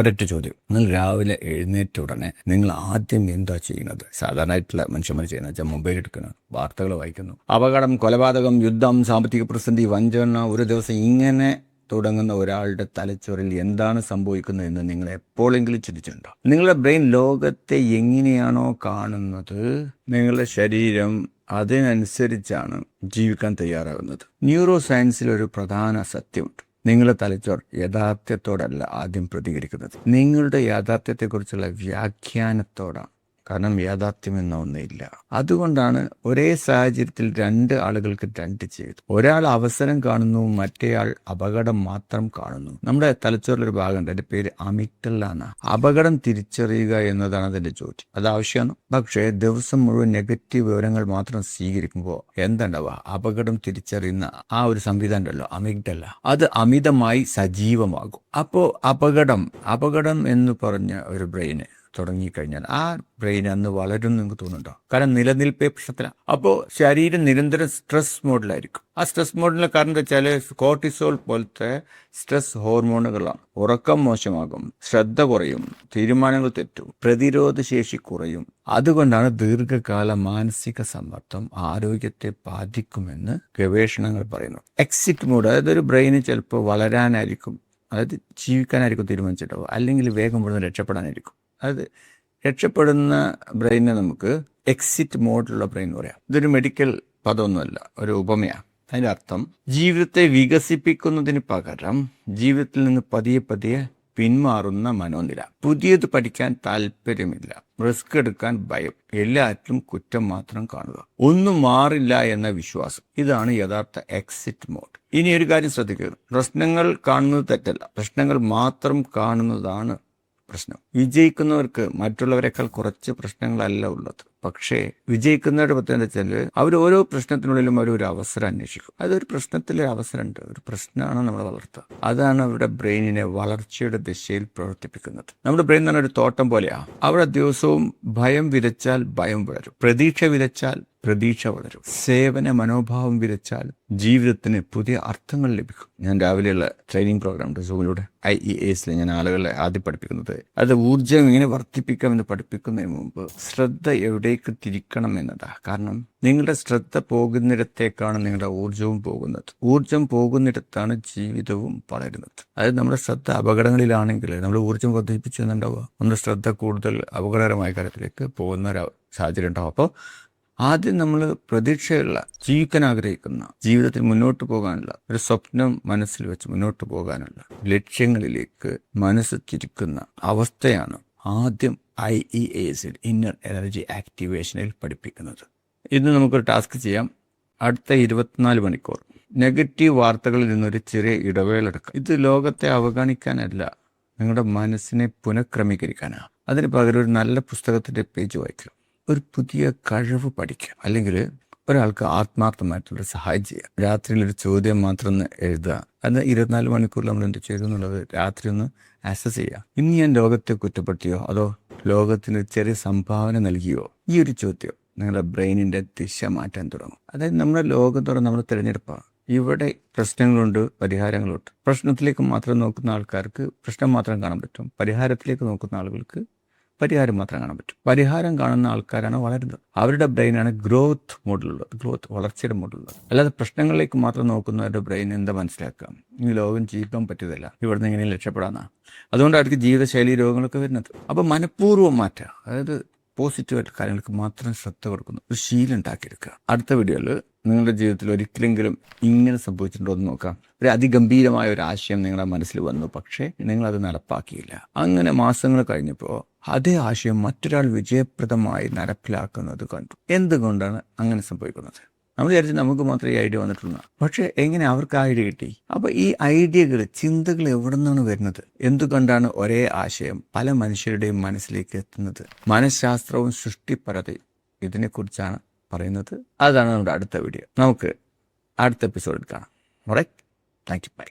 ഒരൊറ്റ ചോദ്യം. നിങ്ങൾ രാവിലെ എഴുന്നേറ്റ ഉടനെ നിങ്ങൾ ആദ്യം എന്താ ചെയ്യുന്നത്? സാധാരണയായിട്ടുള്ള മനുഷ്യന്മാർ ചെയ്യുന്നത് വെച്ചാൽ മൊബൈൽ എടുക്കുന്നു, വാർത്തകൾ വായിക്കുന്നു. അപകടം, കൊലപാതകം, യുദ്ധം, സാമ്പത്തിക പ്രതിസന്ധി, വഞ്ചന, ഒരു ദിവസം ഇങ്ങനെ തുടങ്ങുന്ന ഒരാളുടെ തലച്ചോറിൽ എന്താണ് സംഭവിക്കുന്നതെന്ന് നിങ്ങൾ എപ്പോഴെങ്കിലും ചിന്തിച്ചിട്ടുണ്ടോ? നിങ്ങളുടെ ബ്രെയിൻ ലോകത്തെ എങ്ങനെയാണോ കാണുന്നത്, നിങ്ങളുടെ ശരീരം അതിനനുസരിച്ചാണ് ജീവിക്കാൻ തയ്യാറാകുന്നത്. ന്യൂറോ സയൻസിൽ ഒരു പ്രധാന സത്യമുണ്ട്. നിങ്ങളുടെ തലച്ചോർ യഥാർത്ഥ്യത്തോടല്ല ആദ്യം പ്രതികരിക്കുന്നത്, നിങ്ങളുടെ യാഥാർത്ഥ്യത്തെക്കുറിച്ചുള്ള വ്യാഖ്യാനത്തോടാണ്. കാരണം യാഥാർത്ഥ്യം എന്ന ഒന്നില്ല. അതുകൊണ്ടാണ് ഒരേ സാഹചര്യത്തിൽ രണ്ട് ആളുകൾക്ക് രണ്ട് ചെയ്തു. ഒരാൾ അവസരം കാണുന്നു, മറ്റേയാൾ അപകടം മാത്രം കാണുന്നു. നമ്മുടെ തലച്ചോറിലൊരു ഭാഗമുണ്ട്, അതിന്റെ പേര് അമിഗ്ഡല എന്നാണ്. അപകടം തിരിച്ചറിയുക എന്നതാണ് അതിന്റെ ജോലി. അത് ആവശ്യമാണ്. പക്ഷേ ദിവസം മുഴുവൻ നെഗറ്റീവ് വിവരങ്ങൾ മാത്രം സ്വീകരിക്കുമ്പോൾ എന്താണ്ടാവുക? അപകടം തിരിച്ചറിയുന്ന ആ ഒരു സംവിധാനം ഉണ്ടല്ലോ, അമിഗ്ഡല, അത് അമിതമായി സജീവമാകും. അപ്പോൾ അപകടം എന്ന് പറഞ്ഞ ഒരു ബ്രെയിന് തുടങ്ങിക്കഴിഞ്ഞാൽ ആ ബ്രെയിൻ അന്ന് വളരും നിങ്ങൾക്ക് തോന്നുന്നുണ്ടോ? കാരണം നിലനിൽപ്പേ പ്രശ്നത്തിലാണ്. അപ്പോൾ ശരീരം നിരന്തരം സ്ട്രെസ് മോഡിലായിരിക്കും. ആ സ്ട്രെസ് മോഡിലെ കാരണം എന്താ വെച്ചാൽ കോർട്ടിസോൾ പോലത്തെ സ്ട്രെസ് ഹോർമോണുകളാണ്. ഉറക്കം മോശമാകും, ശ്രദ്ധ കുറയും, തീരുമാനങ്ങൾ തെറ്റും, പ്രതിരോധ ശേഷി കുറയും. അതുകൊണ്ടാണ് ദീർഘകാല മാനസിക സമ്മർദ്ദം ആരോഗ്യത്തെ ബാധിക്കുമെന്ന് ഗവേഷണങ്ങൾ പറയുന്നു. എക്സിറ്റ് മോഡ്, അതായത് ഒരു ബ്രെയിന് ചിലപ്പോൾ വളരാനായിരിക്കും, അതായത് ജീവിക്കാനായിരിക്കും തീരുമാനിച്ചിട്ടുണ്ടാവും, അല്ലെങ്കിൽ വേഗം ഇവിടുന്ന് രക്ഷപ്പെടാനായിരിക്കും. അത് രക്ഷപ്പെടുന്ന ബ്രെയിനെ നമുക്ക് എക്സിറ്റ് മോഡിലുള്ള ബ്രെയിൻ എന്ന് പറയാം. ഇതൊരു മെഡിക്കൽ പദമൊന്നുമല്ല, ഒരു ഉപമയാണ്. അതിൻ്റെ അർത്ഥം ജീവിതത്തെ വികസിപ്പിക്കുന്നതിന് പകരം ജീവിതത്തിൽ നിന്ന് പതിയെ പിന്മാറുന്ന മനോനില. പുതിയത് പഠിക്കാൻ താല്പര്യമില്ല, റിസ്ക് എടുക്കാൻ ഭയം, എല്ലാറ്റിലും കുറ്റം മാത്രം കാണുക, ഒന്നും മാറില്ല എന്ന വിശ്വാസം. ഇതാണ് യഥാർത്ഥ എക്സിറ്റ് മോഡ്. ഇനി ഒരു കാര്യം ശ്രദ്ധിക്കുക, പ്രശ്നങ്ങൾ കാണുന്നത് തെറ്റല്ല, പ്രശ്നങ്ങൾ മാത്രം കാണുന്നതാണ് പ്രശ്നം. വിജയിക്കുന്നവർക്ക് മറ്റുള്ളവരെക്കാൾ കുറച്ച് പ്രശ്നങ്ങളല്ല ഉള്ളത്. പക്ഷേ വിജയിക്കുന്നവരുടെ പ്രത്യേകത വെച്ചാൽ അവർ ഓരോ പ്രശ്നത്തിനുള്ളിലും ഒരു അവസരം അന്വേഷിക്കും. അതൊരു പ്രശ്നത്തിലെ അവസരമുണ്ട്, ഒരു പ്രശ്നമാണ് നമ്മൾ വളർത്തുക. അതാണ് അവരുടെ ബ്രെയിനിനെ വളർച്ചയുടെ ദിശയിൽ പ്രവർത്തിപ്പിക്കുന്നത്. നമ്മുടെ ബ്രെയിൻ എന്ന് പറഞ്ഞ ഒരു തോട്ടം പോലെയാണ്. അവിടെ ദിവസവും ഭയം വിതച്ചാൽ ഭയം വളരും, പ്രതീക്ഷ വിതച്ചാൽ പ്രതീക്ഷ വളരും, സേവന മനോഭാവം വിതച്ചാൽ ജീവിതത്തിന് പുതിയ അർത്ഥങ്ങൾ ലഭിക്കും. ഞാൻ രാവിലെയുള്ള ട്രെയിനിങ് പ്രോഗ്രാം ഉണ്ട് സൂമിലൂടെ, IEAS ഞാൻ ആളുകളെ ആദ്യം പഠിപ്പിക്കുന്നത്. അത് ഊർജ്ജം എങ്ങനെ വർദ്ധിപ്പിക്കാമെന്ന് പഠിപ്പിക്കുന്നതിന് മുമ്പ് ശ്രദ്ധ എവിടേക്ക് തിരിക്കണം എന്നതാണ്. കാരണം നിങ്ങളുടെ ശ്രദ്ധ പോകുന്നിടത്തേക്കാണ് നിങ്ങളുടെ ഊർജ്ജവും പോകുന്നത്. ഊർജ്ജം പോകുന്നിടത്താണ് ജീവിതവും വളരുന്നത്. അതായത് നമ്മുടെ ശ്രദ്ധ അപകടങ്ങളിലാണെങ്കിൽ നമ്മൾ ഊർജ്ജം വർദ്ധിപ്പിച്ചു എന്നുണ്ടാവുക, നമ്മുടെ ശ്രദ്ധ കൂടുതൽ അപകടകരമായ കാര്യത്തിലേക്ക് പോകുന്ന ഒരു സാഹചര്യം ഉണ്ടാവും. അപ്പോൾ ആദ്യം നമ്മൾ പ്രതീക്ഷയുള്ള, ജീവിക്കാൻ ആഗ്രഹിക്കുന്ന, ജീവിതത്തിൽ മുന്നോട്ട് പോകാനുള്ള ഒരു സ്വപ്നം മനസ്സിൽ വെച്ച് മുന്നോട്ട് പോകാനുള്ള ലക്ഷ്യങ്ങളിലേക്ക് മനസ്സ് തിരിക്കുന്ന അവസ്ഥയാണ് ആദ്യം IEAS ഇന്നർ എനർജി ആക്ടിവേഷനിൽ പഠിപ്പിക്കുന്നത്. ഇന്ന് നമുക്കൊരു ടാസ്ക് ചെയ്യാം. അടുത്ത 24 മണിക്കൂർ നെഗറ്റീവ് വാർത്തകളിൽ നിന്നൊരു ചെറിയ ഇടവേള എടുക്കുക. ഇത് ലോകത്തെ അവഗണിക്കാനല്ല, നിങ്ങളുടെ മനസ്സിനെ പുനഃക്രമീകരിക്കാനാണ്. അതിന് പകരം ഒരു നല്ല പുസ്തകത്തിൻ്റെ പേജ് വായിക്കുക, ഒരു പുതിയ കഴിവ് പഠിക്കുക, അല്ലെങ്കിൽ ഒരാൾക്ക് ആത്മാർത്ഥമായിട്ടുള്ള സഹായം ചെയ്യുക. രാത്രിയിൽ ഒരു ചോദ്യം മാത്രം എഴുതുക. അത് 24 മണിക്കൂറിൽ നമ്മൾ എന്ത് ചെയ്തു എന്നുള്ളത് രാത്രി ഒന്ന് അസസ് ചെയ്യുക. ഇന്ന് ഞാൻ ലോകത്തെ കുറ്റപ്പെടുത്തിയോ അതോ ലോകത്തിന് ചെറിയ സംഭാവന നൽകിയോ? ഈ ഒരു ചോദ്യം നിങ്ങളുടെ ബ്രെയിനിൻ്റെ ദിശ മാറ്റാൻ തുടങ്ങും. അതായത് നമ്മുടെ ലോകത്തോടെ നമ്മൾ തിരഞ്ഞെടുപ്പാണ്. ഇവിടെ പ്രശ്നങ്ങളുണ്ട്, പരിഹാരങ്ങളുണ്ട്. പ്രശ്നത്തിലേക്ക് മാത്രം നോക്കുന്ന ആൾക്കാർക്ക് പ്രശ്നം മാത്രം കാണാൻ പറ്റും, പരിഹാരത്തിലേക്ക് നോക്കുന്ന ആളുകൾക്ക് പരിഹാരം മാത്രം കാണാൻ പറ്റും. പരിഹാരം കാണുന്ന ആൾക്കാരാണ് വളരുന്നത്. അവരുടെ ബ്രെയിനാണ് ഗ്രോത്ത് മോഡിലുള്ളത്, വളർച്ചയുടെ മോഡിലുള്ളത്. അല്ലാതെ പ്രശ്നങ്ങളിലേക്ക് മാത്രം നോക്കുന്നവരുടെ ബ്രെയിൻ എന്താ മനസ്സിലാക്കാം, ഈ ലോകം ജീവിക്കാൻ പറ്റിയതല്ല, ഇവിടുന്ന് എങ്ങനെയും രക്ഷപ്പെടാനാണ്. അതുകൊണ്ട് അവർക്ക് ജീവിതശൈലി രോഗങ്ങളൊക്കെ വരുന്നത്. അപ്പോൾ മനഃപൂർവ്വം മാറ്റുക, അതായത് പോസിറ്റീവായിട്ട് കാര്യങ്ങൾക്ക് മാത്രം ശ്രദ്ധ കൊടുക്കുന്നു, ഒരു ശീലം ഉണ്ടാക്കിയെടുക്കുക. അടുത്ത വീഡിയോയിൽ നിങ്ങളുടെ ജീവിതത്തിൽ ഒരിക്കലെങ്കിലും ഇങ്ങനെ സംഭവിച്ചിട്ടുണ്ടോ എന്ന് നോക്കാം. ഒരു അതിഗംഭീരമായ ഒരു ആശയം നിങ്ങളുടെ മനസ്സിൽ വന്നു, പക്ഷേ നിങ്ങളത് നടപ്പാക്കിയില്ല. അങ്ങനെ മാസങ്ങൾ കഴിഞ്ഞപ്പോൾ അതേ ആശയം മറ്റൊരാൾ വിജയപ്രദമായി നടപ്പിലാക്കുന്നത് കണ്ടു. എന്തുകൊണ്ടാണ് അങ്ങനെ സംഭവിക്കുന്നത്? നമ്മൾ വിചാരിച്ച് നമുക്ക് മാത്രമേ ഈ ഐഡിയ വന്നിട്ടുള്ളൂ. പക്ഷേ എങ്ങനെ അവർക്ക് ഐഡിയ കിട്ടി? അപ്പോൾ ഈ ഐഡിയകൾ, ചിന്തകൾ എവിടെ നിന്നാണ് വരുന്നത്? എന്തുകൊണ്ടാണ് ഒരേ ആശയം പല മനുഷ്യരുടെയും മനസ്സിലേക്ക് എത്തുന്നത്? മനഃശാസ്ത്രവും സൃഷ്ടിപരതയും ഇതിനെക്കുറിച്ചാണ് പറയുന്നത്. അതാണ് നമ്മുടെ അടുത്ത വീഡിയോ. നമുക്ക് അടുത്ത എപ്പിസോഡിൽ കാണാം. Alright, thank you, by.